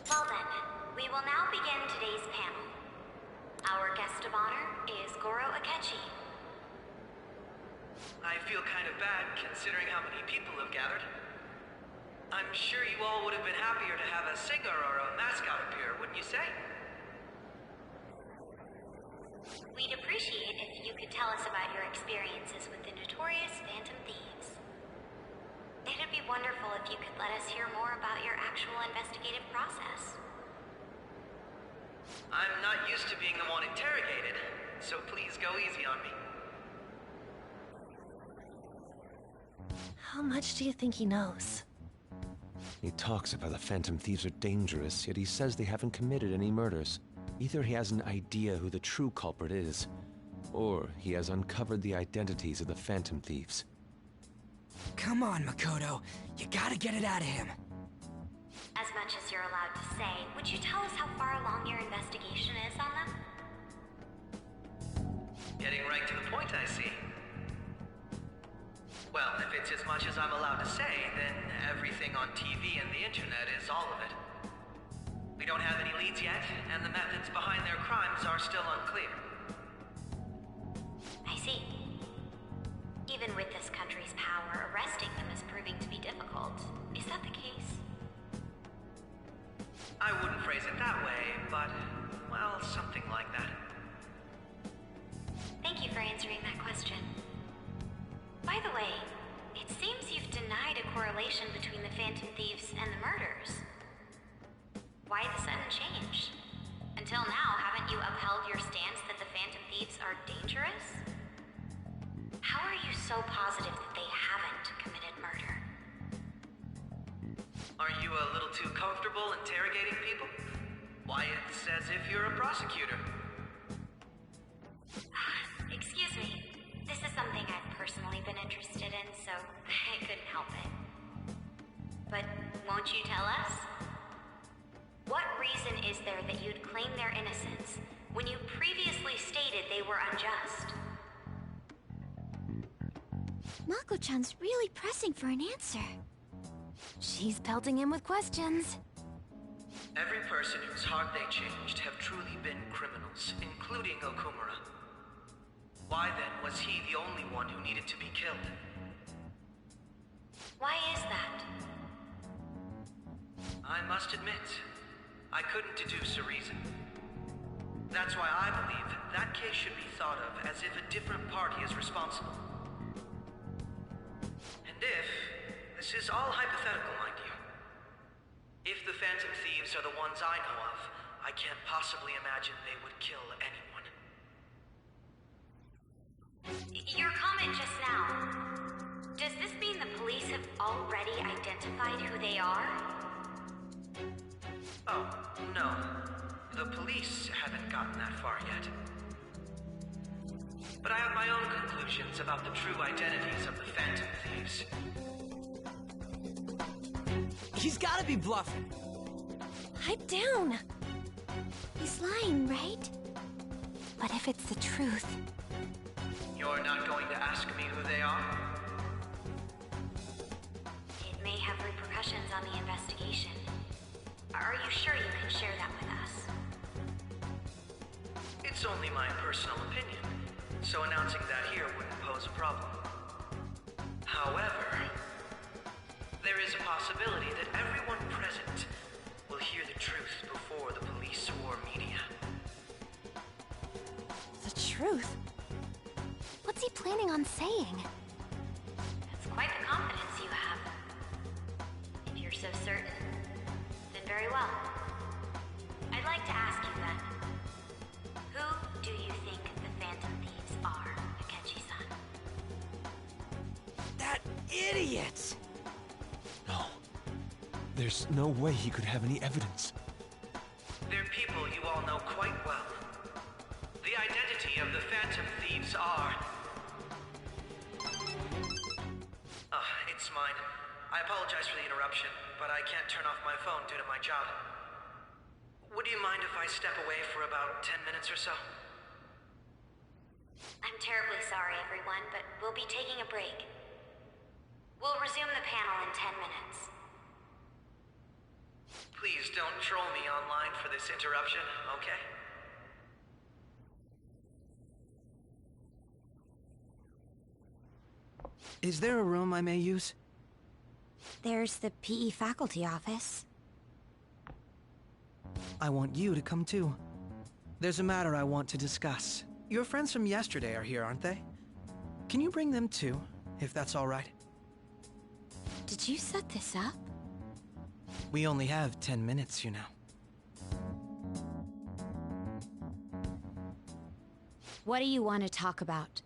Well then, we will now begin today's panel. Our guest of honor is Goro Akechi. I feel kind of bad considering how many people have gathered. I'm sure you all would have been happier to have a singer or a mascot appear, wouldn't you say? We'd appreciate if you could tell us about your experiences with the notorious Phantom Thieves. It'd be wonderful if you could let us hear more about your actual investigative process. I'm not used to being the one interrogated, so please go easy on me. How much do you think he knows? He talks about the Phantom Thieves are dangerous, yet he says they haven't committed any murders. Either he has an idea who the true culprit is, or he has uncovered the identities of the Phantom Thieves. Come on, Makoto. You gotta get it out of him. As much as you're allowed to say, would you tell us how far along your investigation is on them? Getting right to the point, I see. Well, if it's as much as I'm allowed to say, then everything on TV and the internet is all of it. We don't have any leads yet, and the methods behind their crimes are still unclear. I see. Even with this country's power, arresting them is proving to be difficult. Is that the case? I wouldn't phrase it that way, but, well, something like that. Thank you for answering that question. By the way, it seems you've denied a correlation between the Phantom Thieves and the murders. Why the sudden change? Until now, haven't you upheld your stance that the Phantom Thieves are dangerous? How are you so positive that they haven't committed murder? Aren't you a little too comfortable interrogating people? Why, it's as if you're a prosecutor. Excuse me. This is something I've personally been interested in, so I couldn't help it. But won't you tell us? What reason is there that you'd claim their innocence when you previously stated they were unjust? Mako-chan's really pressing for an answer. She's pelting him with questions. Every person whose heart they changed have truly been criminals, including Okumura. Why then was he the only one who needed to be killed? Why is that? I must admit, I couldn't deduce a reason. That's why I believe that case should be thought of as if a different party is responsible. And this is all hypothetical, mind you. If the Phantom Thieves are the ones I know of, I can't possibly imagine they would kill anyone. Your comment just now, does this mean the police have already identified who they are? Oh, no. The police haven't gotten that far yet. But I have my own conclusions about the true identities of the Phantom Thieves. He's gotta be bluffing. Pipe down. He's lying, right? But if it's the truth... You're not going to ask me who they are? It may have repercussions on the investigation. Are you sure you can share that with us? It's only my personal opinion, so announcing that here wouldn't pose a problem. However, there is a possibility that everyone present will hear the truth before the police or media. The truth? What's he planning on saying? That's quite the confidence you have. If you're so certain, then very well. I'd like to ask you then, who do you think the Phantom Thieves are, Akechi-san? That idiot! No. There's no way he could have any evidence. They're people you all know quite well. The identity of the Phantom Thieves are... it's mine. I apologize for the interruption, but I can't turn off my phone due to my job. Would you mind if I step away for about 10 minutes or so? I'm terribly sorry, everyone, but we'll be taking a break. We'll resume the panel in 10 minutes. Please don't troll me online for this interruption, okay? Is there a room I may use? There's the PE faculty office. I want you to come too. There's a matter I want to discuss. Your friends from yesterday are here, aren't they? Can you bring them too, if that's all right? Did you set this up? We only have 10 minutes, you know. What do you want to talk about?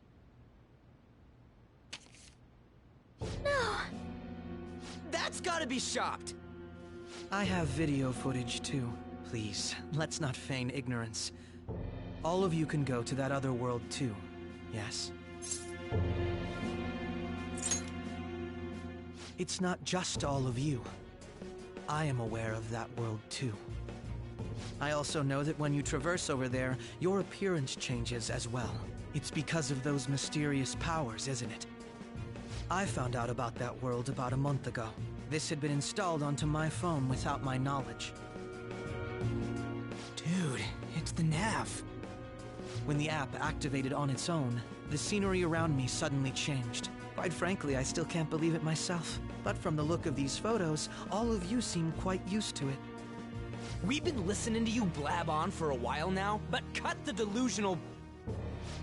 No! That's gotta be shopped! I have video footage too. Please, let's not feign ignorance. All of you can go to that other world too, yes? It's not just all of you. I am aware of that world too. I also know that when you traverse over there, your appearance changes as well. It's because of those mysterious powers, isn't it? I found out about that world about a month ago. This had been installed onto my phone without my knowledge. Dude, it's the nav. When the app activated on its own, the scenery around me suddenly changed. Quite frankly, I still can't believe it myself. But from the look of these photos, all of you seem quite used to it. We've been listening to you blab on for a while now, but cut the delusional...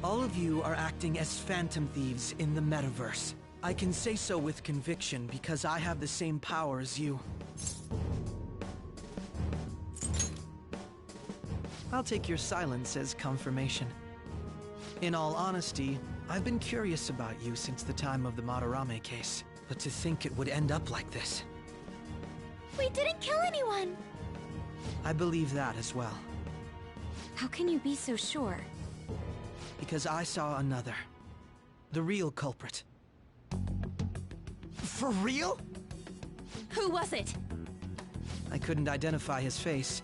All of you are acting as Phantom Thieves in the metaverse. I can say so with conviction because I have the same power as you. I'll take your silence as confirmation. In all honesty, I've been curious about you since the time of the Madarame case. But to think it would end up like this. We didn't kill anyone! I believe that as well. How can you be so sure? Because I saw another. The real culprit. For real? Who was it? I couldn't identify his face.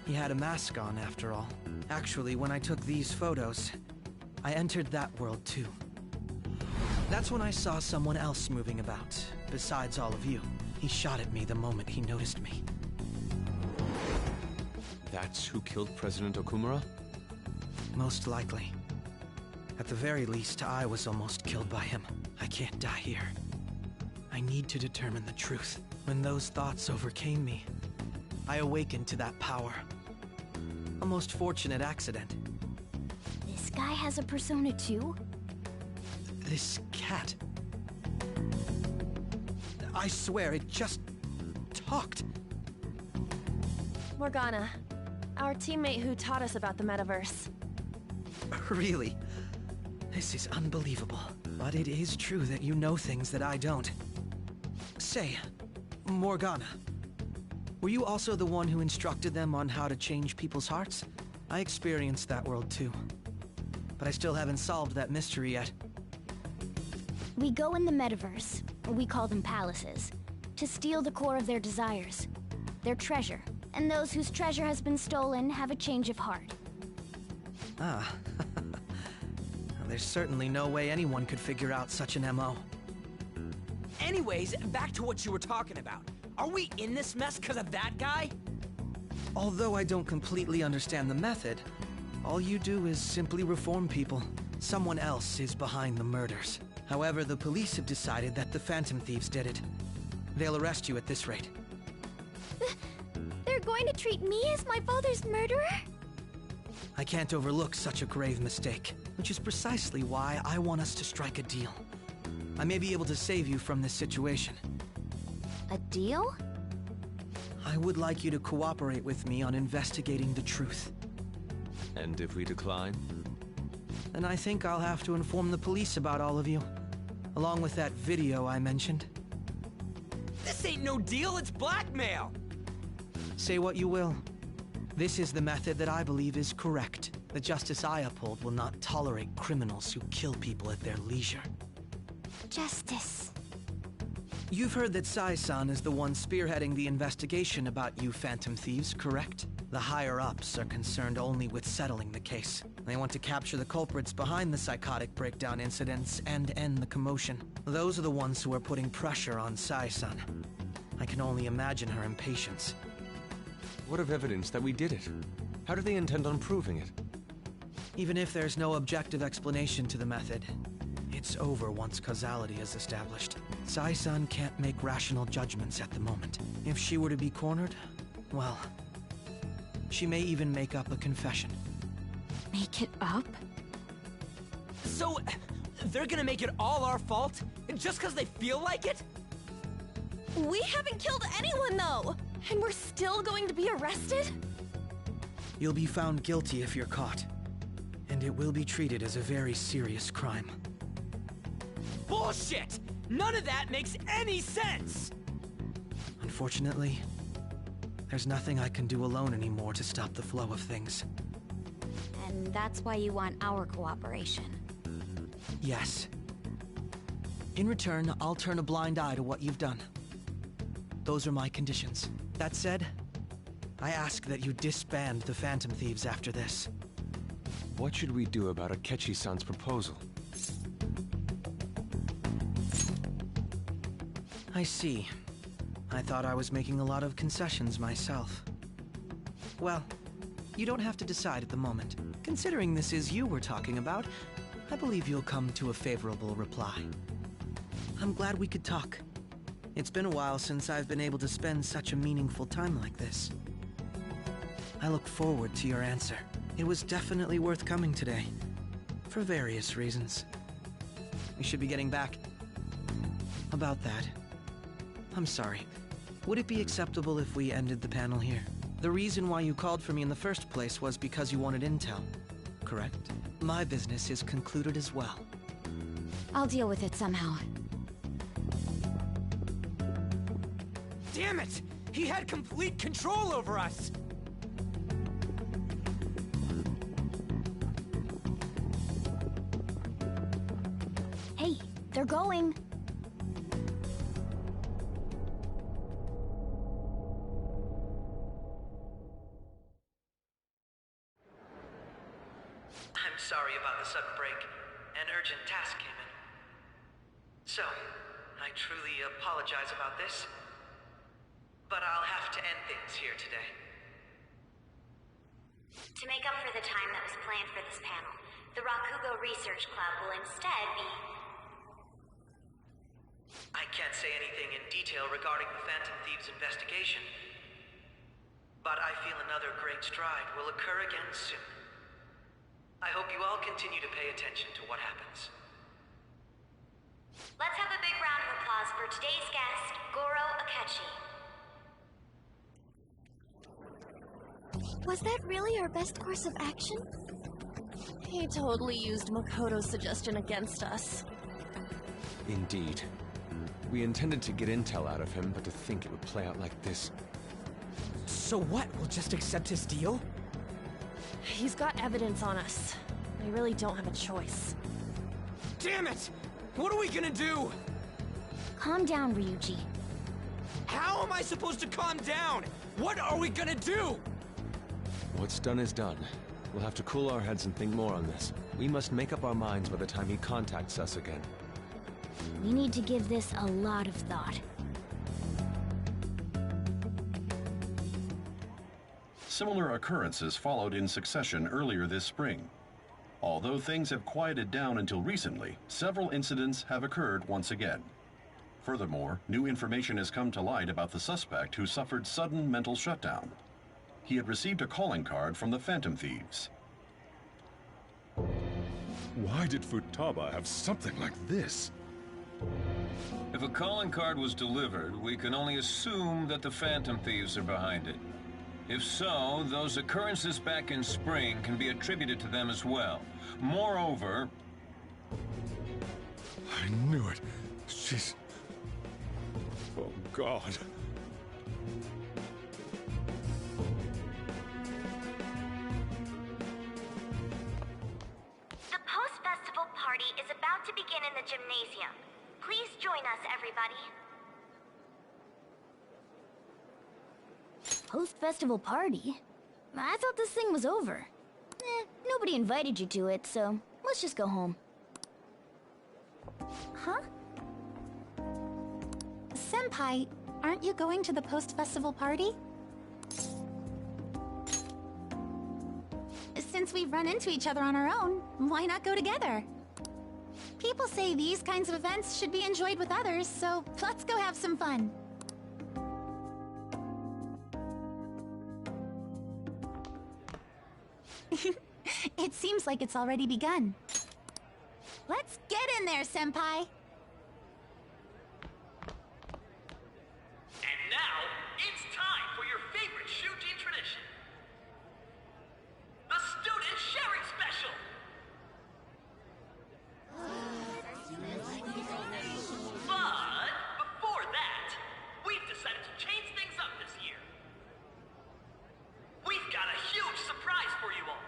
He had a mask on, after all. Actually, when I took these photos, I entered that world too. That's when I saw someone else moving about, besides all of you. He shot at me the moment he noticed me. That's who killed President Okumura? Most likely. At the very least, I was almost killed by him. I can't die here. I need to determine the truth. When those thoughts overcame me, I awakened to that power. A most fortunate accident. This guy has a persona too? This cat. I swear, it just talked. Morgana, our teammate who taught us about the metaverse. Really? This is unbelievable. But it is true that you know things that I don't. Say, Morgana, were you also the one who instructed them on how to change people's hearts? I experienced that world too. But I still haven't solved that mystery yet. We go in the metaverse, or we call them palaces, to steal the core of their desires, their treasure. And those whose treasure has been stolen have a change of heart. Ah. There's certainly no way anyone could figure out such an MO. Anyways, back to what you were talking about. Are we in this mess because of that guy? Although I don't completely understand the method, all you do is simply reform people. Someone else is behind the murders. However, the police have decided that the Phantom Thieves did it. They'll arrest you at this rate. They're going to treat me as my father's murderer? I can't overlook such a grave mistake, which is precisely why I want us to strike a deal. I may be able to save you from this situation. A deal? I would like you to cooperate with me on investigating the truth. And if we decline? Then I think I'll have to inform the police about all of you, along with that video I mentioned. This ain't no deal, it's blackmail! Say what you will. This is the method that I believe is correct. The justice I uphold will not tolerate criminals who kill people at their leisure. Justice. You've heard that Sai-san is the one spearheading the investigation about you Phantom Thieves, correct? The higher-ups are concerned only with settling the case. They want to capture the culprits behind the psychotic breakdown incidents and end the commotion. Those are the ones who are putting pressure on Sai-san. I can only imagine her impatience. What of evidence that we did it? How do they intend on proving it? Even if there's no objective explanation to the method, it's over once causality is established. Sai-san can't make rational judgments at the moment. If she were to be cornered, well, she may even make up a confession. Make it up? So, they're gonna make it all our fault? Just because they feel like it? We haven't killed anyone, though! And we're still going to be arrested? You'll be found guilty if you're caught, and it will be treated as a very serious crime. Bullshit! None of that makes any sense! Unfortunately, there's nothing I can do alone anymore to stop the flow of things. And that's why you want our cooperation. Yes. In return, I'll turn a blind eye to what you've done. Those are my conditions. That said, I ask that you disband the Phantom Thieves after this. What should we do about Akechi-san's proposal? I see. I thought I was making a lot of concessions myself. Well, you don't have to decide at the moment. Considering this is you we're talking about, I believe you'll come to a favorable reply. I'm glad we could talk. It's been a while since I've been able to spend such a meaningful time like this. I look forward to your answer. It was definitely worth coming today, for various reasons. We should be getting back. About that, I'm sorry. Would it be acceptable if we ended the panel here? The reason why you called for me in the first place was because you wanted intel, correct? My business is concluded as well. I'll deal with it somehow. Damn it! He had complete control over us! Hey, they're going. I'm sorry about the sudden break. An urgent task came in. So, I truly apologize about this. But I'll have to end things here today. To make up for the time that was planned for this panel, the Rakugo Research Club will instead be... I can't say anything in detail regarding the Phantom Thieves investigation. But I feel another great stride will occur again soon. I hope you all continue to pay attention to what happens. Let's have a big round of applause for today's guest, Goro Akechi. Was that really our best course of action? He totally used Makoto's suggestion against us. Indeed. We intended to get intel out of him, but to think it would play out like this. So what? We'll just accept his deal? He's got evidence on us. We really don't have a choice. Damn it! What are we gonna do? Calm down, Ryuji. How am I supposed to calm down? What are we gonna do? What's done is done. We'll have to cool our heads and think more on this. We must make up our minds by the time he contacts us again. We need to give this a lot of thought. Similar occurrences followed in succession earlier this spring. Although things have quieted down until recently, several incidents have occurred once again. Furthermore, new information has come to light about the suspect who suffered sudden mental shutdown. He had received a calling card from the Phantom Thieves. Why did Futaba have something like this? If a calling card was delivered, we can only assume that the Phantom Thieves are behind it. If so, those occurrences back in spring can be attributed to them as well. Moreover... I knew it. She's... Oh, God. The post-festival party is about to begin in the gymnasium. Please join us, everybody. Post-festival party? I thought this thing was over. Nobody invited you to it, so let's just go home. Huh? Senpai, aren't you going to the post-festival party? since we've run into each other on our own, why not go together? People say these kinds of events should be enjoyed with others, so let's go have some fun. It seems like it's already begun. Let's get in there, Senpai! And now, it's time for your favorite Shujin tradition. The Student Sharing Special! But, before that, we've decided to change things up this year. We've got a huge surprise for you all.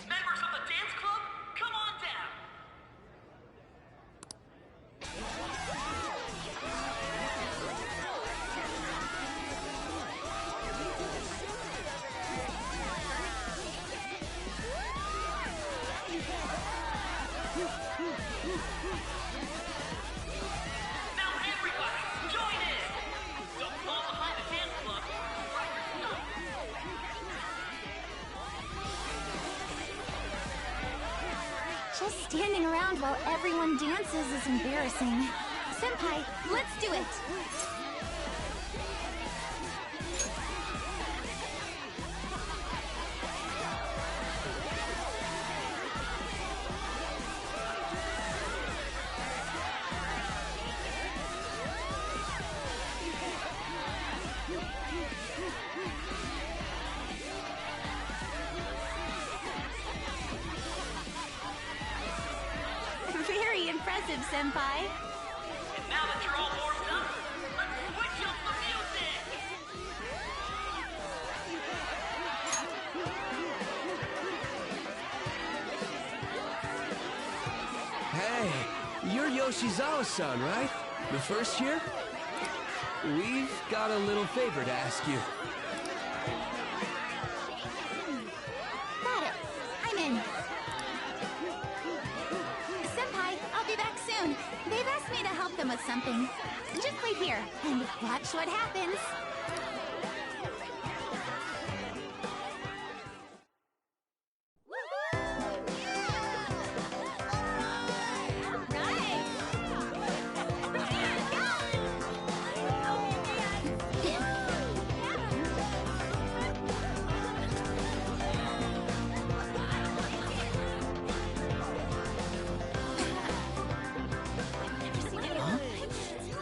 Members of the dance club, come on down! Now everybody, join in! Don't fall behind the dance club. Just standing around while everyone dances is embarrassing. Senpai, let's do it! Very impressive, Senpai. And now that you're all warmed up, let's switch up the music! Hey, you're Yoshizawa-san, right? The first year? We've got a little favor to ask you. Got it. I'm in. Senpai, I'll be back soon. They've asked me to help them with something. Just wait here and watch what happens.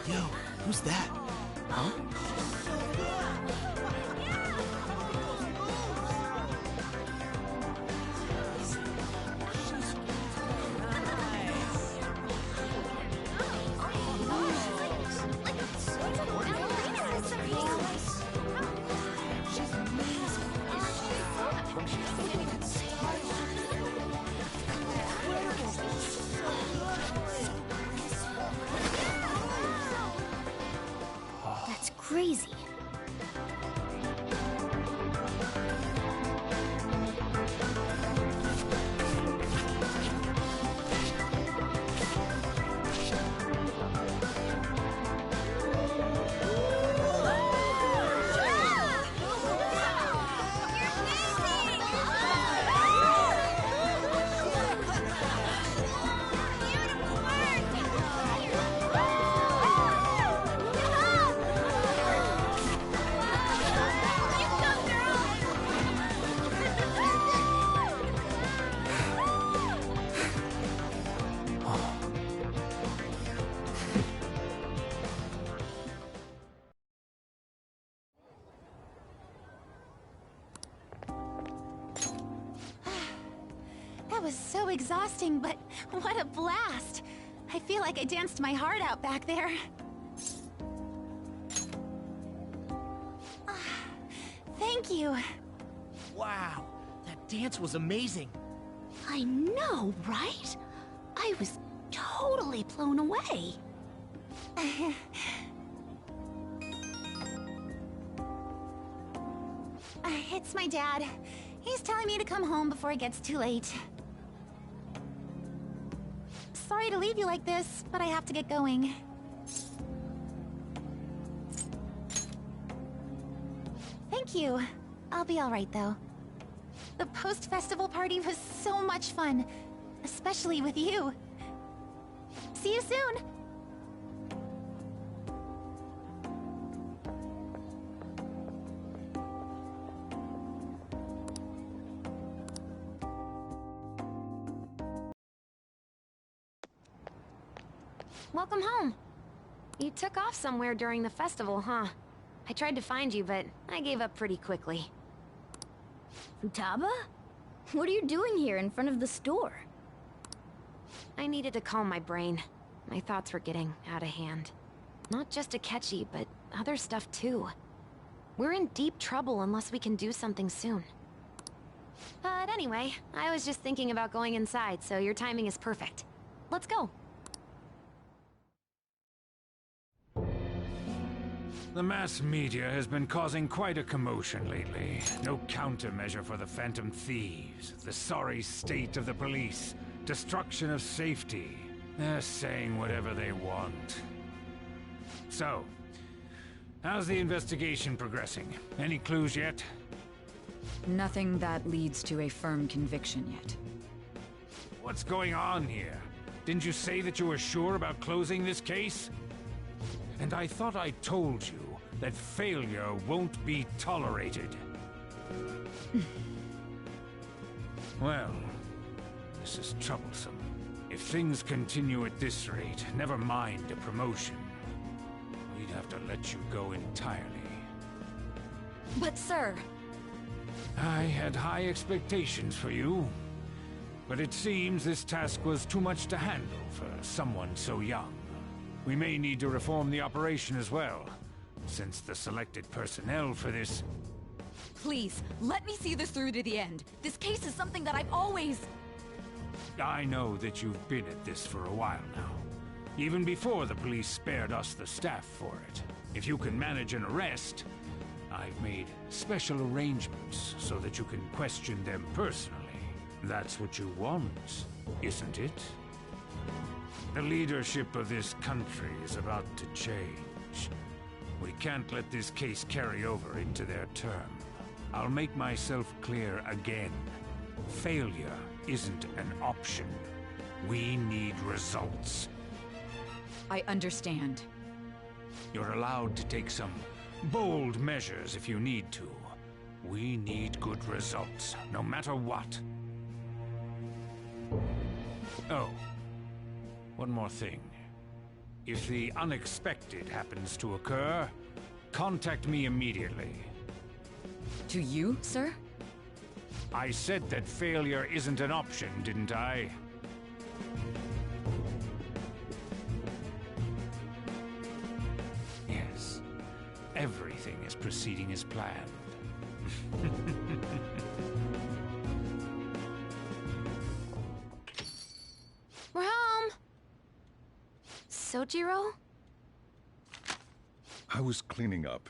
Yo, who's that? Huh? That's crazy. That was so exhausting, but what a blast! I feel like I danced my heart out back there. Thank you. Wow, that dance was amazing. I know, right? I was totally blown away. It's my dad. He's telling me to come home before it gets too late. Sorry to leave you like this, but I have to get going. Thank you. you. I'll be alright, though. The post-festival party was so much fun. Especially with you. See you soon! Welcome home. You took off somewhere during the festival, huh? I tried to find you, but I gave up pretty quickly. Futaba? What are you doing here in front of the store? I needed to calm my brain. My thoughts were getting out of hand. Not just Akechi, but other stuff too. We're in deep trouble unless we can do something soon. But anyway, I was just thinking about going inside, so your timing is perfect. Let's go. The mass media has been causing quite a commotion lately. No countermeasure for the Phantom Thieves, the sorry state of the police, destruction of safety. They're saying whatever they want. So, how's the investigation progressing? Any clues yet? Nothing that leads to a firm conviction yet. What's going on here? Didn't you say that you were sure about closing this case? And I thought I told you that failure won't be tolerated. Well, this is troublesome. If things continue at this rate, never mind a promotion. We'd have to let you go entirely. But sir... I had high expectations for you. But it seems this task was too much to handle for someone so young. We may need to reform the operation as well, since the selected personnel for this... Please, let me see this through to the end. This case is something that I've always... I know that you've been at this for a while now. Even before the police spared us the staff for it. If you can manage an arrest, I've made special arrangements so that you can question them personally. That's what you want, isn't it? The leadership of this country is about to change. We can't let this case carry over into their term. I'll make myself clear again. Failure isn't an option. We need results. I understand. You're allowed to take some bold measures if you need to. We need good results, no matter what. Oh. One more thing. If the unexpected happens to occur, contact me immediately. To you, sir? I said that failure isn't an option, didn't I? Yes. Everything is proceeding as planned. We're home! Sojiro? I was cleaning up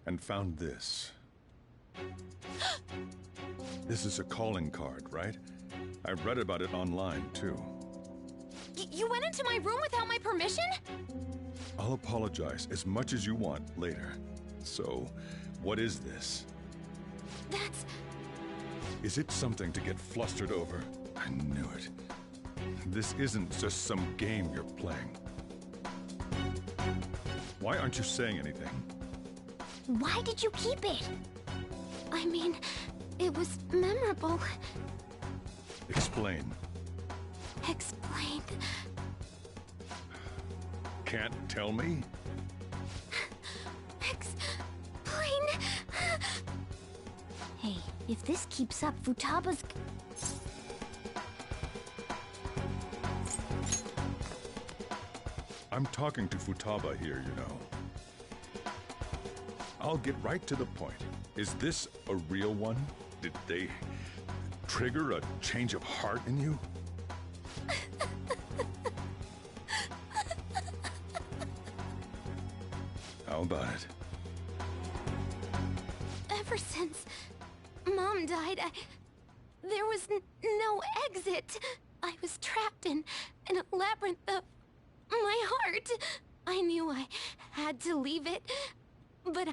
and found this. This is a calling card, right? I read about it online, too. You went into my room without my permission? I'll apologize as much as you want later. So, what is this? That's... Is it something to get flustered over? I knew it. This isn't just some game you're playing. Why aren't you saying anything? Why did you keep it? I mean, it was memorable. Explain. Explain. Can't tell me? Explain. Hey, if this keeps up, Futaba's... I'm talking to Futaba here, you know. I'll get right to the point. Is this a real one? Did they trigger a change of heart in you? How about it? Ever since Mom died, there was no exit. I was trapped in a labyrinth of my heart. I knew I had to leave it, but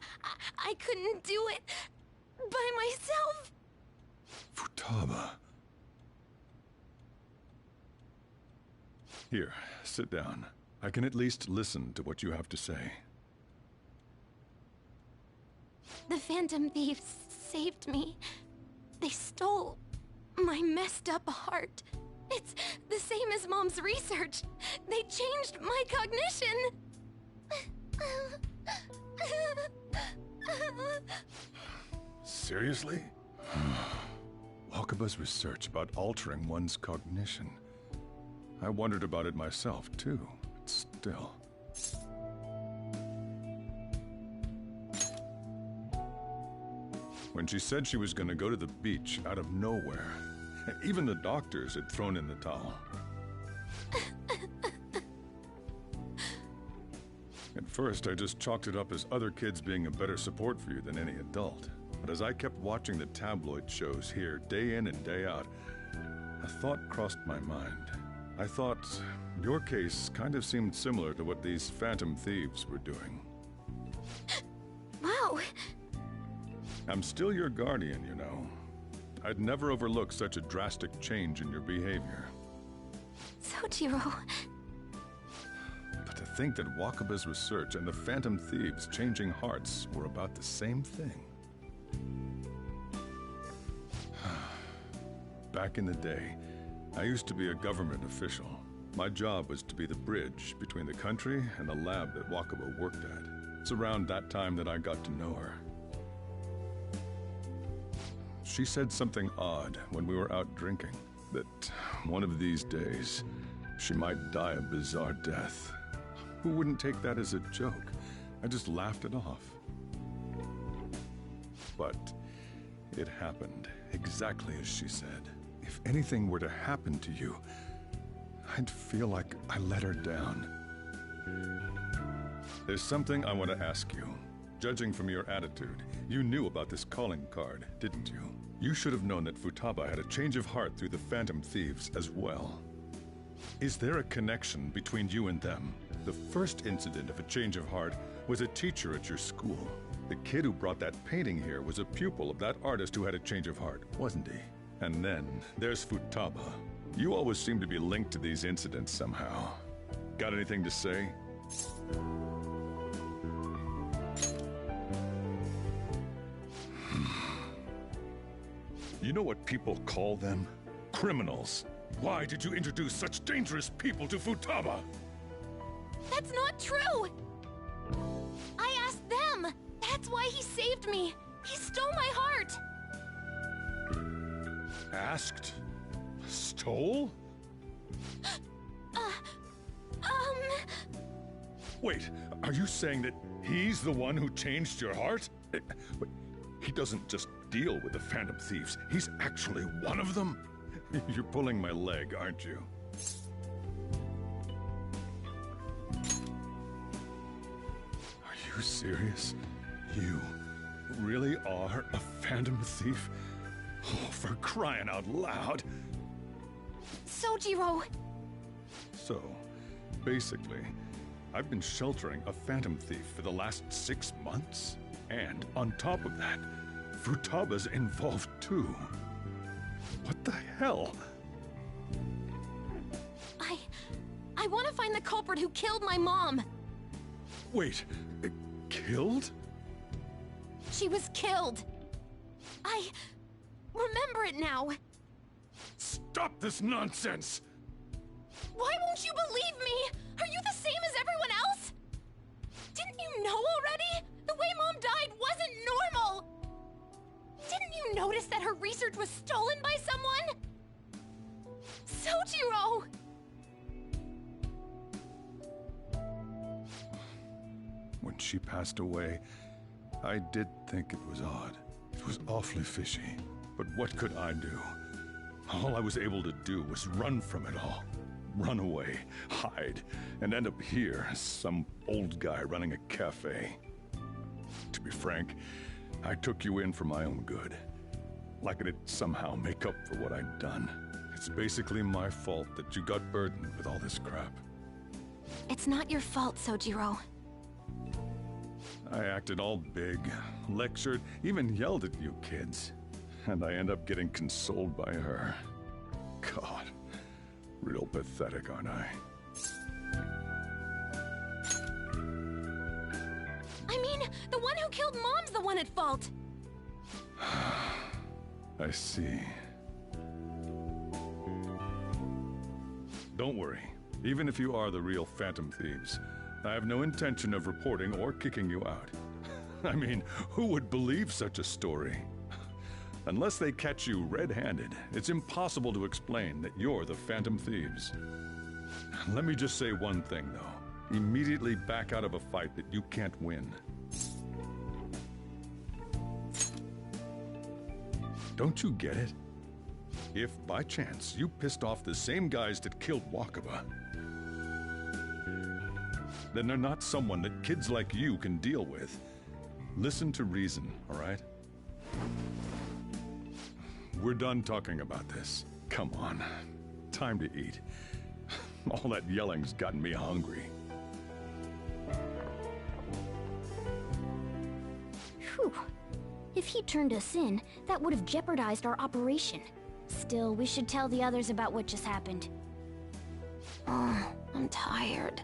I couldn't do it Futaba. Here, sit down. I can at least listen to what you have to say. The Phantom Thieves saved me. They stole my messed up heart. It's the same as Mom's research. They changed my cognition. Seriously? Wakaba's research about altering one's cognition. I wondered about it myself, too, but still. When she said she was going to go to the beach out of nowhere, even the doctors had thrown in the towel. At first, I just chalked it up as other kids being a better support for you than any adult. But as I kept watching the tabloid shows here, day in and day out, a thought crossed my mind. I thought your case kind of seemed similar to what these Phantom Thieves were doing. Wow. I'm still your guardian, you know. I'd never overlook such a drastic change in your behavior. Sojiro. But to think that Wakaba's research and the Phantom Thieves changing hearts were about the same thing. Back in the day, I used to be a government official. My job was to be the bridge between the country and the lab that Wakaba worked at. It's around that time that I got to know her. She said something odd when we were out drinking, that one of these days, she might die a bizarre death. Who wouldn't take that as a joke? I just laughed it off. But it happened exactly as she said. If anything were to happen to you, I'd feel like I let her down. There's something I want to ask you. Judging from your attitude, you knew about this calling card, didn't you? You should have known that Futaba had a change of heart through the Phantom Thieves as well. Is there a connection between you and them? The first incident of a change of heart was a teacher at your school. The kid who brought that painting here was a pupil of that artist who had a change of heart, wasn't he? And then there's Futaba. You always seem to be linked to these incidents somehow. Got anything to say? You know what people call them? Criminals. Why did you introduce such dangerous people to Futaba? That's not true! I asked them! That's why he saved me! He stole my heart! Asked? Stole? Wait, are you saying that he's the one who changed your heart? Wait, he doesn't just deal with the Phantom Thieves. He's actually one of them? You're pulling my leg, aren't you? Are you serious? You really are a Phantom Thief? Oh, for crying out loud! Sojiro! So, basically, I've been sheltering a Phantom Thief for the last 6 months. And on top of that, Futaba's involved too. What the hell? I want to find the culprit who killed my mom! Wait, killed? She was killed! I remember it now! Stop this nonsense! Why won't you believe me? Are you the same as everyone else? Didn't you know already? The way Mom died wasn't normal! Didn't you notice that her research was stolen by someone? Sojiro! When she passed away, I did think it was odd. It was awfully fishy. But what could I do? All I was able to do was run from it all. Run away, hide, and end up here as some old guy running a cafe. To be frank, I took you in for my own good. Like it'd somehow make up for what I'd done. It's basically my fault that you got burdened with all this crap. It's not your fault, Sojiro. I acted all big, lectured, even yelled at you kids. And I end up getting consoled by her. God, real pathetic, aren't I? I mean, the one who killed Mom's the one at fault. I see. Don't worry. Even if you are the real Phantom Thieves, I have no intention of reporting or kicking you out. I mean, who would believe such a story? Unless they catch you red-handed, it's impossible to explain that you're the Phantom Thieves. Let me just say one thing, though. Immediately back out of a fight that you can't win. Don't you get it? If, by chance, you pissed off the same guys that killed Wakaba, then they're not someone that kids like you can deal with. Listen to reason, all right? We're done talking about this. Come on. Time to eat. All that yelling's gotten me hungry. Whew. If he turned us in, that would have jeopardized our operation. Still, we should tell the others about what just happened. Oh, I'm tired.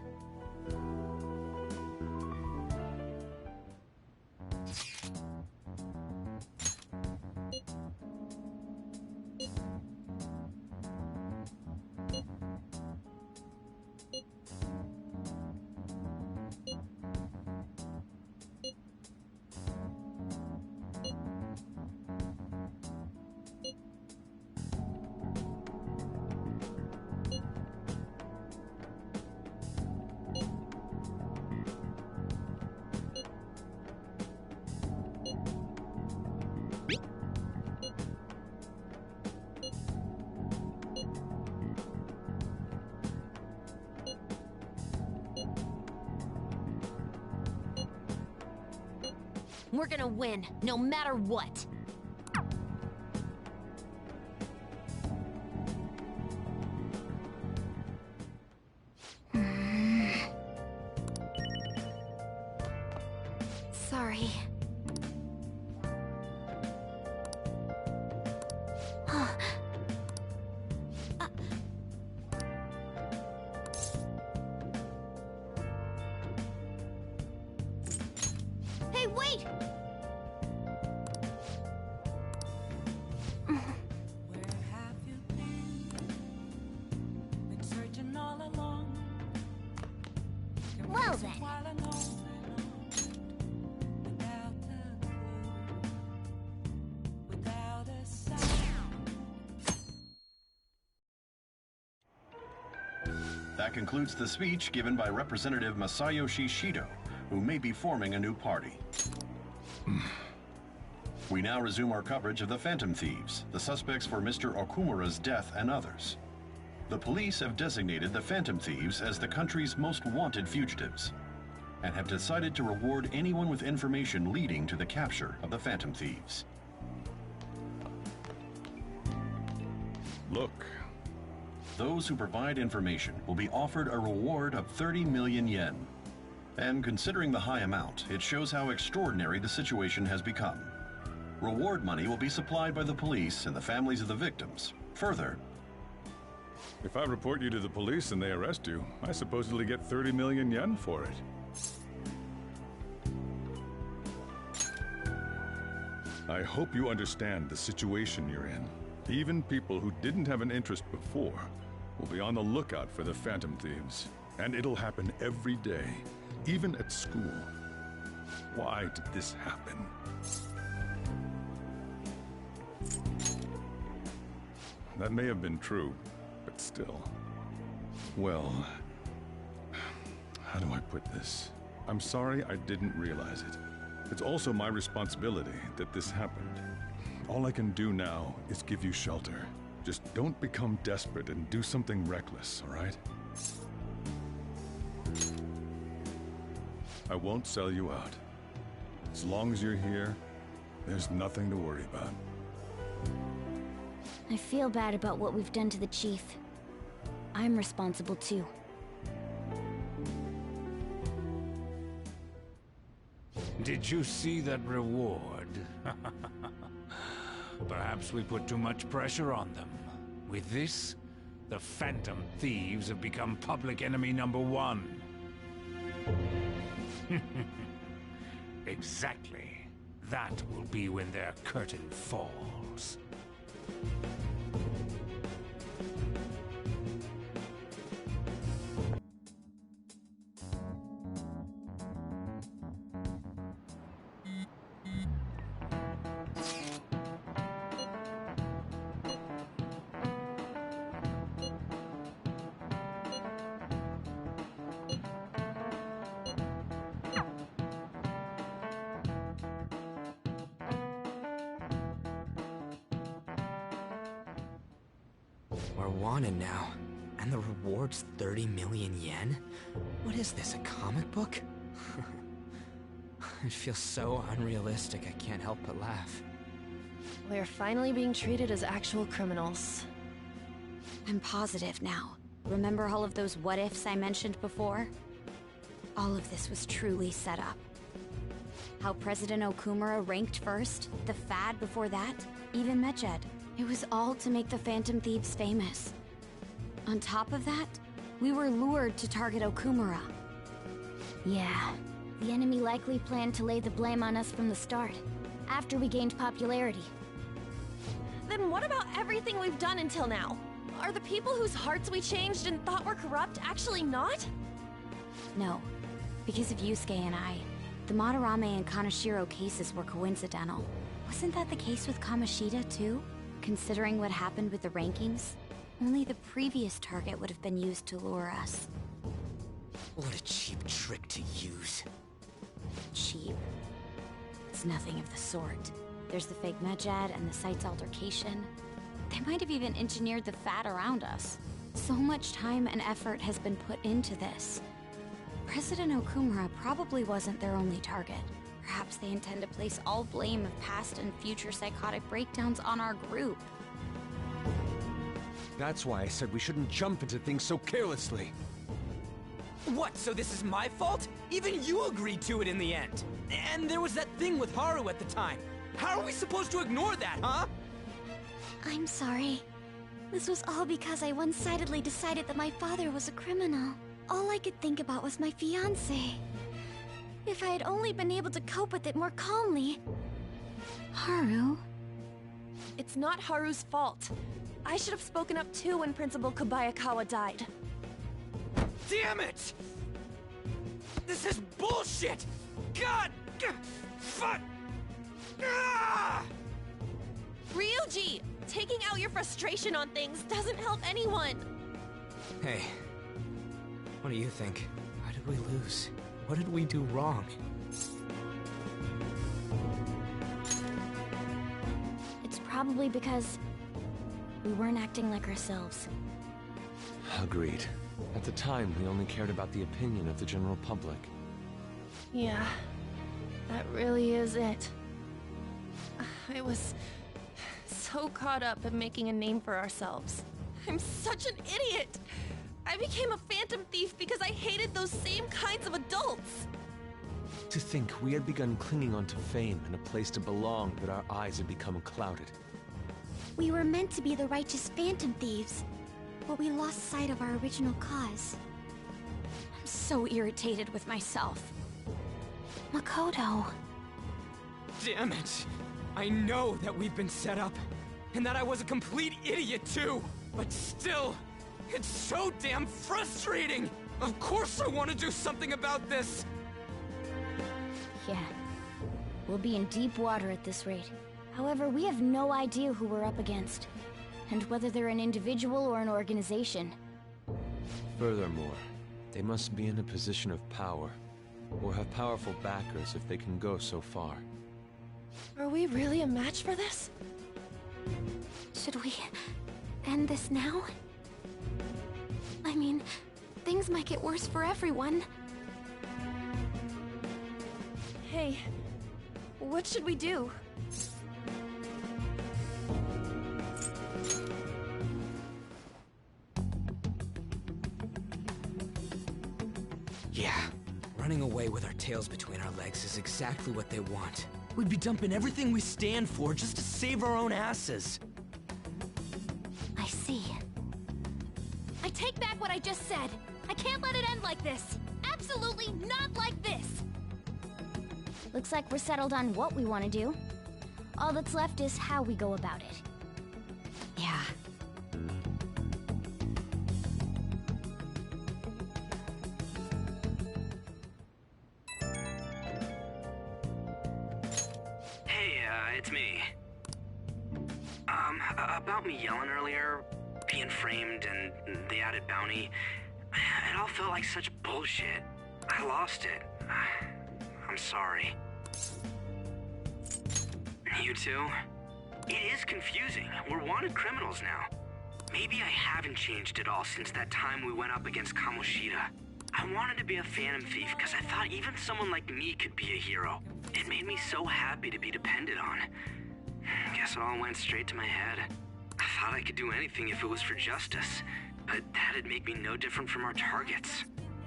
We're gonna win, no matter what. Sorry. Hey, wait! Well then. That concludes the speech given by Representative Masayoshi Shido, who may be forming a new party. We now resume our coverage of the Phantom Thieves, the suspects for Mr. Okumura's death and others. The police have designated the Phantom Thieves as the country's most wanted fugitives, and have decided to reward anyone with information leading to the capture of the Phantom Thieves. Look. Those who provide information will be offered a reward of 30 million yen. And considering the high amount, it shows how extraordinary the situation has become. Reward money will be supplied by the police and the families of the victims. Further, If I report you to the police and they arrest you, I supposedly get 30 million yen for it. I hope you understand the situation you're in. Even people who didn't have an interest before will be on the lookout for the Phantom Thieves. And it'll happen every day, even at school. Why did this happen? That may have been true, but still. Well, how do I put this? I'm sorry I didn't realize it. It's also my responsibility that this happened. All I can do now is give you shelter. Just don't become desperate and do something reckless, all right? I won't sell you out. As long as you're here, there's nothing to worry about. I feel bad about what we've done to the chief. I'm responsible too. Did you see that reward? Perhaps we put too much pressure on them. With this, the Phantom Thieves have become public enemy #1. Exactly. That will be when their curtain falls. We're wanted now. And the reward's 30 million yen? What is this, a comic book? It feels so unrealistic, I can't help but laugh. We're finally being treated as actual criminals. I'm positive now. Remember all of those what-ifs I mentioned before? All of this was truly set up. How President Okumura ranked first, the Fad before that, even Medjed. It was all to make the Phantom Thieves famous. On top of that, we were lured to target Okumura. Yeah, the enemy likely planned to lay the blame on us from the start, after we gained popularity. Then what about everything we've done until now? Are the people whose hearts we changed and thought were corrupt actually not? No, because of Yusuke and I, the Madarame and Kaneshiro cases were coincidental. Wasn't that the case with Kamoshida, too? Considering what happened with the rankings, only the previous target would have been used to lure us. What a cheap trick to use. Cheap? It's nothing of the sort. There's the fake Medjed and the site's altercation. They might have even engineered the Fat around us. So much time and effort has been put into this. President Okumura probably wasn't their only target. Perhaps they intend to place all blame of past and future psychotic breakdowns on our group. That's why I said we shouldn't jump into things so carelessly. What, so this is my fault? Even you agreed to it in the end. And there was that thing with Haru at the time. How are we supposed to ignore that, huh? I'm sorry. This was all because I one-sidedly decided that my father was a criminal. All I could think about was my fiancé. If I had only been able to cope with it more calmly... Haru? It's not Haru's fault. I should have spoken up too when Principal Kobayakawa died. Damn it! This is bullshit! God! Fuck! Ah! Ryuji! Taking out your frustration on things doesn't help anyone! Hey, what do you think? Why did we lose? What did we do wrong? It's probably because we weren't acting like ourselves. Agreed. At the time, we only cared about the opinion of the general public. Yeah, that really is it. I was so caught up in making a name for ourselves. I'm such an idiot! I became a Phantom Thief because I hated those same kinds of adults! To think we had begun clinging onto fame and a place to belong, but our eyes had become clouded. We were meant to be the righteous Phantom Thieves, but we lost sight of our original cause. I'm so irritated with myself. Makoto. Damn it! I know that we've been set up, and that I was a complete idiot too! But still, it's so damn frustrating! Of course I want to do something about this! Yeah. We'll be in deep water at this rate. However, we have no idea who we're up against, and whether they're an individual or an organization. Furthermore, they must be in a position of power, or have powerful backers if they can go so far. Are we really a match for this? Should we end this now? I mean, things might get worse for everyone. Hey, what should we do? Yeah, running away with our tails between our legs is exactly what they want. We'd be dumping everything we stand for just to save our own asses. I see. I take back what I just said. I can't let it end like this. Absolutely not like this. Looks like we're settled on what we want to do. All that's left is how we go about it. Yeah. Hey, it's me. About me yelling earlier, being framed, and the added bounty, it all felt like such bullshit. I lost it. I'm sorry. You too? It is confusing. We're wanted criminals now. Maybe I haven't changed at all since that time we went up against Kamoshida. I wanted to be a Phantom Thief because I thought even someone like me could be a hero. It made me so happy to be depended on. Guess it all went straight to my head. I thought I could do anything if it was for justice, but that'd make me no different from our targets.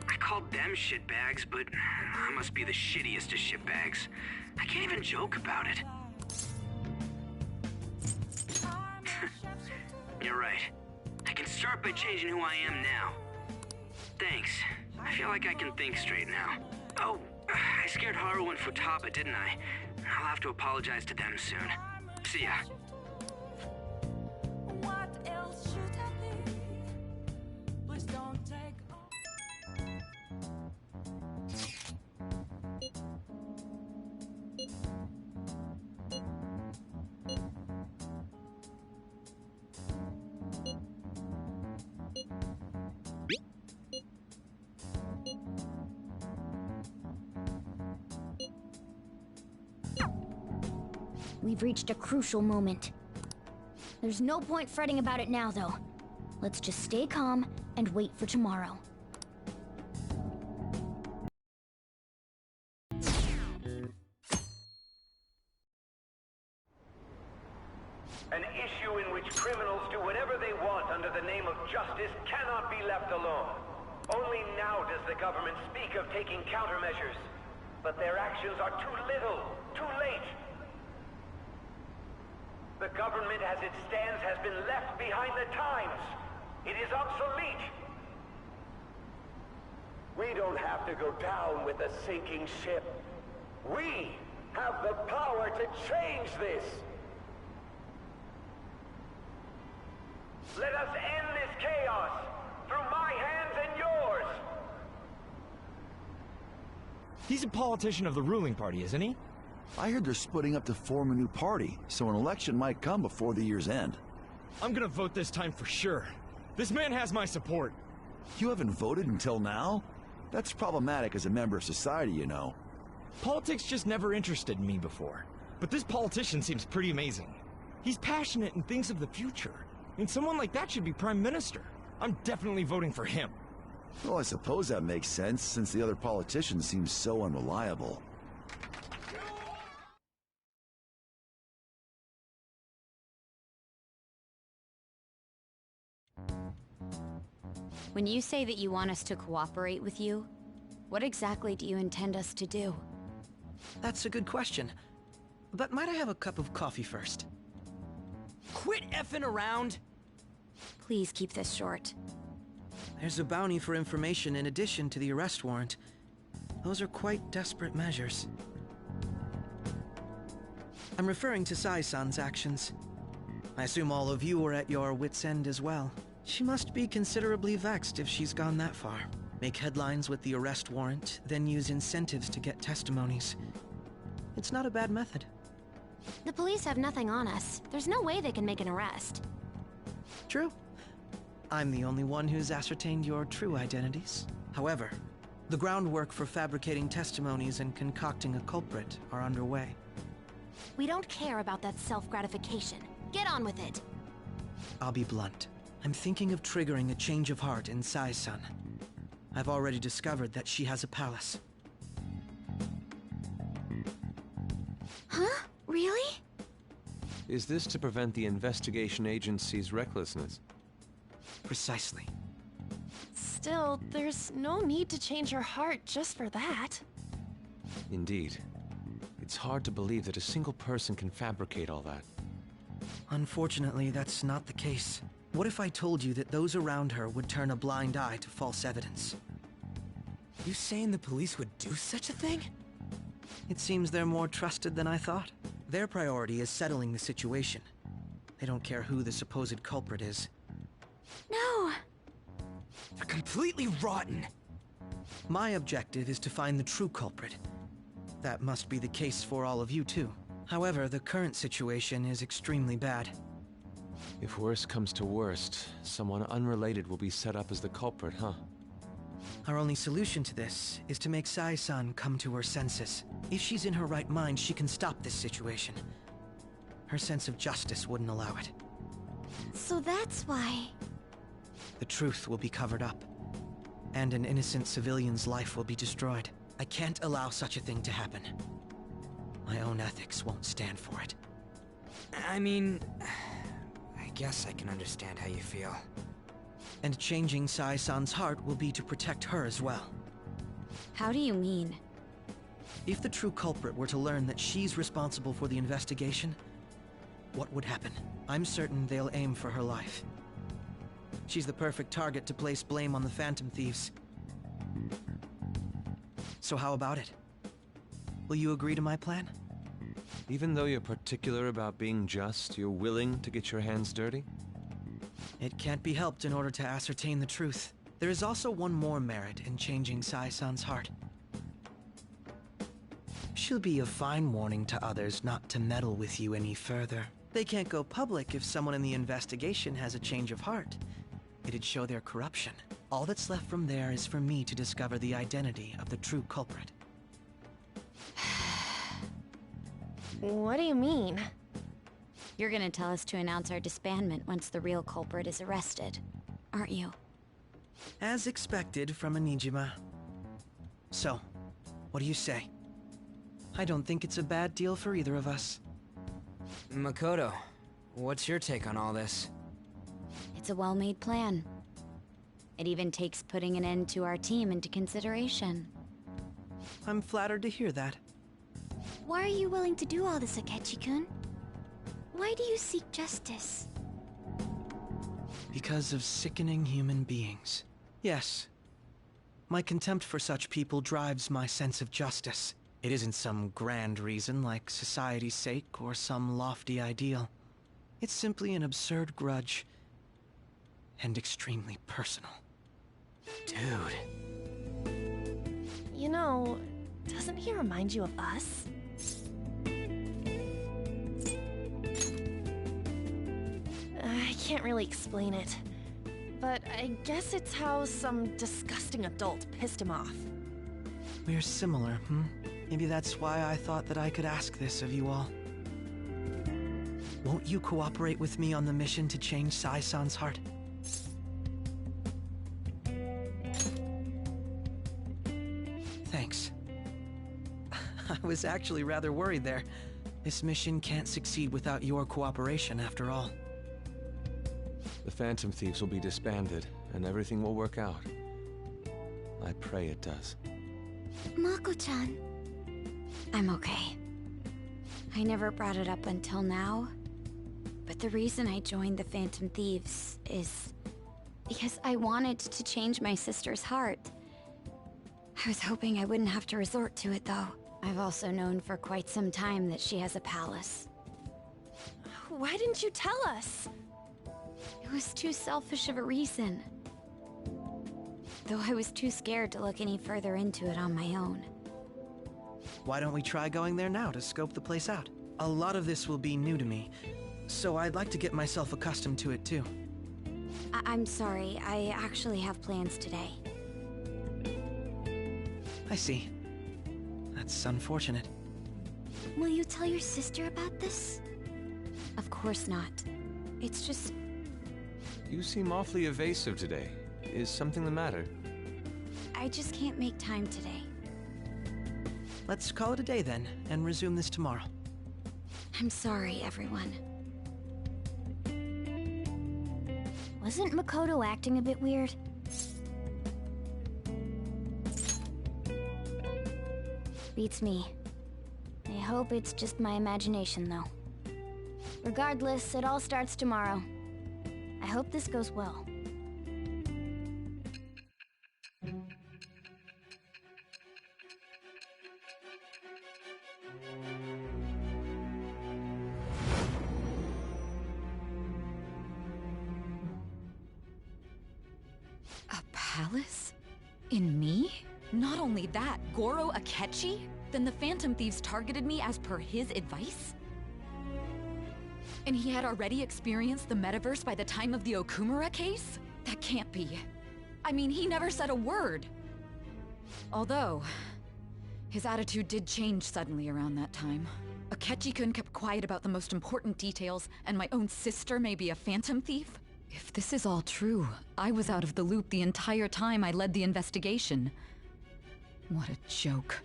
I called them shitbags, but I must be the shittiest of shitbags. I can't even joke about it. You're right. I can start by changing who I am now. Thanks. I feel like I can think straight now. Oh, I scared Haru and Futaba, didn't I? I'll have to apologize to them soon. See ya. What else should I be? Please don't take We've reached a crucial moment. There's no point fretting about it now, though. Let's just stay calm and wait for tomorrow. An issue in which criminals do whatever they want under the name of justice cannot be left alone. Only now does the government speak of taking countermeasures. But their actions are too little, too late. The government as it stands has been left behind the times. It is obsolete. We don't have to go down with a sinking ship. We have the power to change this. Let us end this chaos through my hands and yours. He's a politician of the ruling party, isn't he? I heard they're splitting up to form a new party, so an election might come before the year's end. I'm gonna vote this time for sure. This man has my support. You haven't voted until now? That's problematic as a member of society, you know. Politics just never interested me before. But this politician seems pretty amazing. He's passionate and thinks of the future. And someone like that should be prime minister. I'm definitely voting for him. Well, I suppose that makes sense, since the other politicians seem so unreliable. When you say that you want us to cooperate with you, what exactly do you intend us to do? That's a good question. But might I have a cup of coffee first? Quit effing around! Please keep this short. There's a bounty for information in addition to the arrest warrant. Those are quite desperate measures. I'm referring to Sai-san's actions. I assume all of you are at your wits' end as well. She must be considerably vexed if she's gone that far. Make headlines with the arrest warrant, then use incentives to get testimonies. It's not a bad method. The police have nothing on us. There's no way they can make an arrest. True. I'm the only one who's ascertained your true identities. However, the groundwork for fabricating testimonies and concocting a culprit are underway. We don't care about that self-gratification. Get on with it. I'll be blunt. I'm thinking of triggering a change of heart in Sai-san. I've already discovered that she has a palace. Huh? Really? Is this to prevent the investigation agency's recklessness? Precisely. Still, there's no need to change her heart just for that. Indeed. It It's hard to believe that a single person can fabricate all that. Unfortunately, that's not the case. What if I told you that those around her would turn a blind eye to false evidence? You saying the police would do such a thing? It seems they're more trusted than I thought. Their priority is settling the situation. They don't care who the supposed culprit is. No! They're completely rotten! My objective is to find the true culprit. That must be the case for all of you too. However, the current situation is extremely bad. If worst comes to worst, someone unrelated will be set up as the culprit, huh? Our only solution to this is to make Sai-san come to her senses. If she's in her right mind, she can stop this situation. Her sense of justice wouldn't allow it. So that's why... The truth will be covered up, and an innocent civilian's life will be destroyed. I can't allow such a thing to happen. My own ethics won't stand for it. I mean... I guess I can understand how you feel. And changing Sai-san's heart will be to protect her as well. How do you mean? If the true culprit were to learn that she's responsible for the investigation, what would happen? I'm certain they'll aim for her life. She's the perfect target to place blame on the Phantom Thieves. So how about it? Will you agree to my plan? Even though you're particular about being just, you're willing to get your hands dirty? It can't be helped in order to ascertain the truth. There is also one more merit in changing Sai-san's heart. She'll be a fine warning to others not to meddle with you any further. They can't go public if someone in the investigation has a change of heart. It'd show their corruption. All that's left from there is for me to discover the identity of the true culprit. What do you mean? You're gonna tell us to announce our disbandment once the real culprit is arrested, aren't you? As expected from a Nijima. So, what do you say? I don't think it's a bad deal for either of us. Makoto, what's your take on all this? It's a well-made plan. It even takes putting an end to our team into consideration. I'm flattered to hear that. Why are you willing to do all this, Akechi-kun? Why do you seek justice? Because of sickening human beings. Yes. My contempt for such people drives my sense of justice. It isn't some grand reason like society's sake or some lofty ideal. It's simply an absurd grudge. And extremely personal. Dude. You know, doesn't he remind you of us? I can't really explain it. But I guess it's how some disgusting adult pissed him off. We're similar, Maybe that's why I thought that I could ask this of you all. Won't you cooperate with me on the mission to change Sai-san's heart? Thanks. I was actually rather worried there. This mission can't succeed without your cooperation, after all. The Phantom Thieves will be disbanded, and everything will work out. I pray it does. Mako-chan. I'm okay. I never brought it up until now, but the reason I joined the Phantom Thieves is because I wanted to change my sister's heart. I was hoping I wouldn't have to resort to it, though. I've also known for quite some time that she has a palace. Why didn't you tell us? It was too selfish of a reason. Though I was too scared to look any further into it on my own. Why don't we try going there now to scope the place out? A lot of this will be new to me, so I'd like to get myself accustomed to it too. I'm sorry, I actually have plans today. I see. That's unfortunate. Will you tell your sister about this? Of course not. It's just... You seem awfully evasive today. Is something the matter? I just can't make time today. Let's call it a day then, and resume this tomorrow. I'm sorry, everyone. Wasn't Makoto acting a bit weird? Beats me. I hope it's just my imagination, though. Regardless, it all starts tomorrow. I hope this goes well. A palace? In me? Not only that, Goro Akechi? Then the Phantom Thieves targeted me as per his advice? And he had already experienced the metaverse by the time of the Okumura case? That can't be. I mean, he never said a word. Although, his attitude did change suddenly around that time. Akechi-kun kept quiet about the most important details, and my own sister may be a Phantom Thief? If this is all true, I was out of the loop the entire time I led the investigation. What a joke.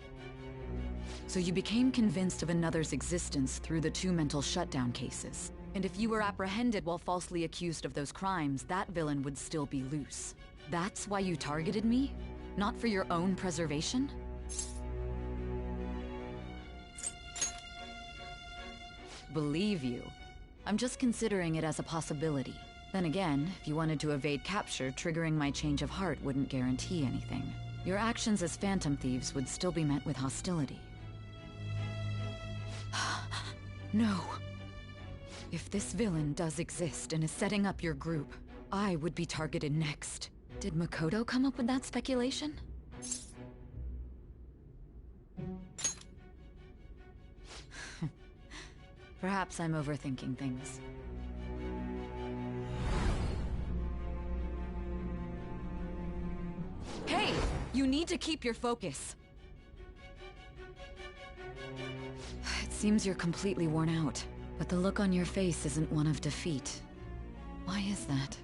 So you became convinced of another's existence through the 2 mental shutdown cases. And if you were apprehended while falsely accused of those crimes, that villain would still be loose. That's why you targeted me? Not for your own preservation? Believe you. I'm just considering it as a possibility. Then again, if you wanted to evade capture, triggering my change of heart wouldn't guarantee anything. Your actions as Phantom Thieves would still be met with hostility. No. If this villain does exist and is setting up your group, I would be targeted next. Did Makoto come up with that speculation? Perhaps I'm overthinking things. Hey! You need to keep your focus. It seems you're completely worn out, but the look on your face isn't one of defeat. Why is that?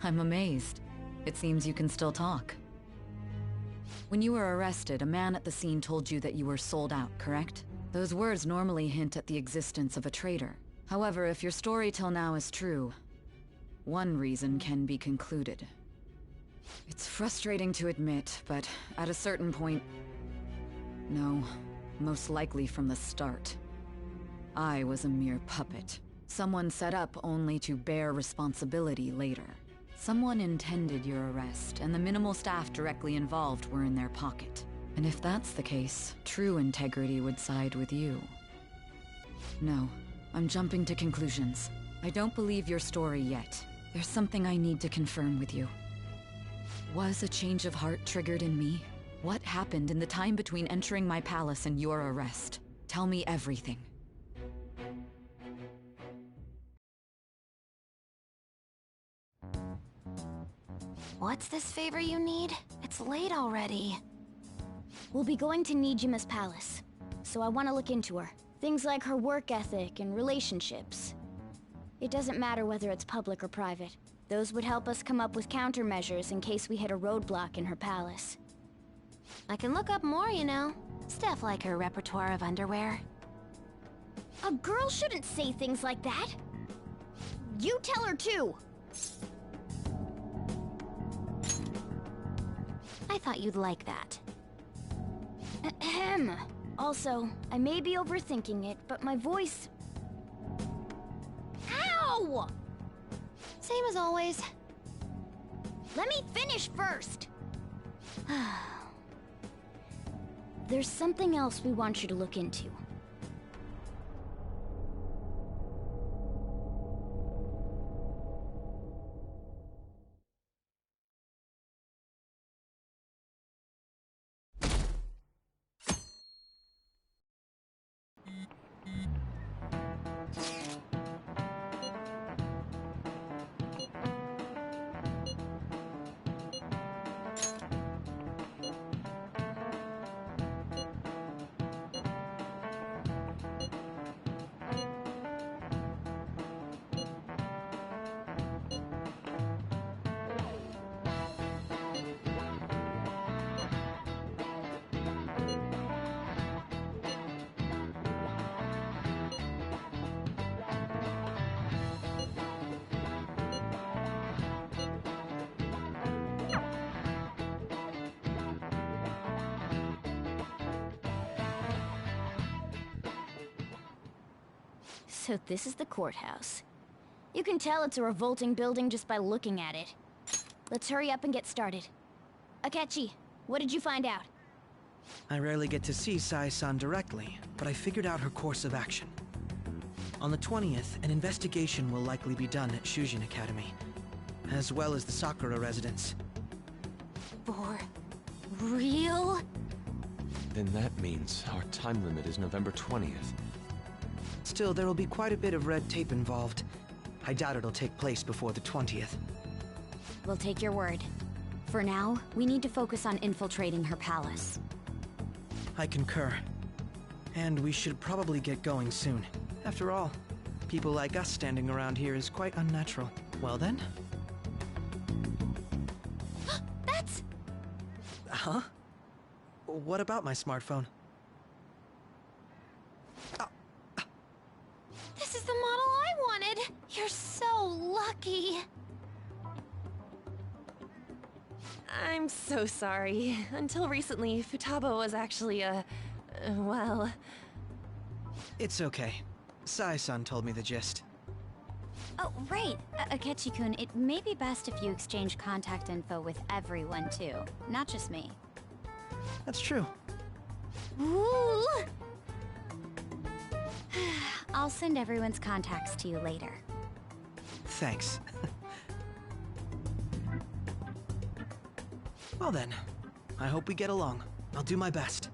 I'm amazed. It seems you can still talk. When you were arrested, a man at the scene told you that you were sold out, correct? Those words normally hint at the existence of a traitor. However, if your story till now is true, one reason can be concluded. It's frustrating to admit, but at a certain point... No, most likely from the start. I was a mere puppet. Someone set up only to bear responsibility later. Someone intended your arrest, and the minimal staff directly involved were in their pocket. And if that's the case, true integrity would side with you. No, I'm jumping to conclusions. I don't believe your story yet. There's something I need to confirm with you. Was a change of heart triggered in me? What happened in the time between entering my palace and your arrest? Tell me everything. What's this favor you need? It's late already. We'll be going to Nijima's palace, so I want to look into her. Things like her work ethic and relationships. It doesn't matter whether it's public or private. Those would help us come up with countermeasures in case we hit a roadblock in her palace. I can look up more, you know. Stuff like her repertoire of underwear. A girl shouldn't say things like that. You tell her too. I thought you'd like that. Ahem. Also, I may be overthinking it, but my voice... Ow! Same as always. Let me finish first! There's something else we want you to look into. So this is the courthouse. You can tell it's a revolting building just by looking at it. Let's hurry up and get started. Akechi, what did you find out? I rarely get to see Sai-san directly, but I figured out her course of action. On the 20th, an investigation will likely be done at Shujin Academy, as well as the Sakura residence. For real? Then that means our time limit is November 20th. Still, there will be quite a bit of red tape involved. I doubt it'll take place before the 20th. We'll take your word. For now, we need to focus on infiltrating her palace. I concur. And we should probably get going soon. After all, people like us standing around here is quite unnatural. Well then? That's... Huh? What about my smartphone? This is the model I wanted! You're so lucky! I'm so sorry. Until recently, Futaba was actually well... It's okay. Sai-san told me the gist. Oh, right. Akechi-kun, it may be best if you exchange contact info with everyone, too. Not just me. That's true. Ooh! I'll send everyone's contacts to you later. Thanks. Well then, I hope we get along. I'll do my best.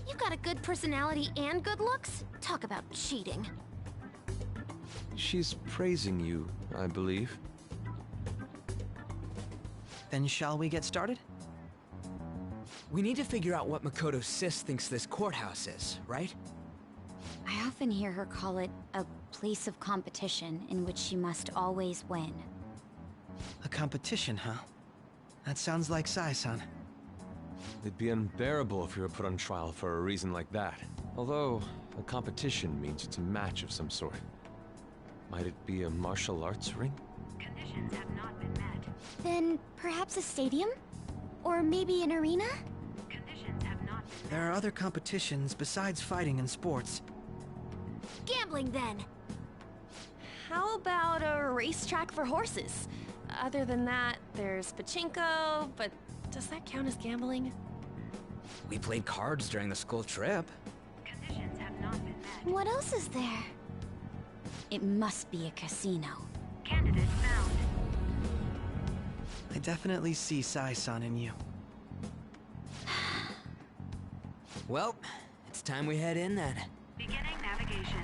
You got a good personality and good looks? Talk about cheating. She's praising you, I believe. Then shall we get started? We need to figure out what Makoto Sis thinks this courthouse is, right? I often hear her call it a place of competition in which she must always win. A competition, huh? That sounds like Sai-san. It'd be unbearable if you were put on trial for a reason like that. Although, a competition means it's a match of some sort. Might it be a martial arts ring? Conditions have not been met. Then perhaps a stadium? Or maybe an arena? Conditions have not been met. There are other competitions besides fighting and sports. Gambling, then! How about a racetrack for horses? Other than that, there's pachinko, but does that count as gambling? We played cards during the school trip. Conditions have not been met. What else is there? It must be a casino. Candidate found. I definitely see Sai-san in you. Well, it's time we head in then. Beginning navigation.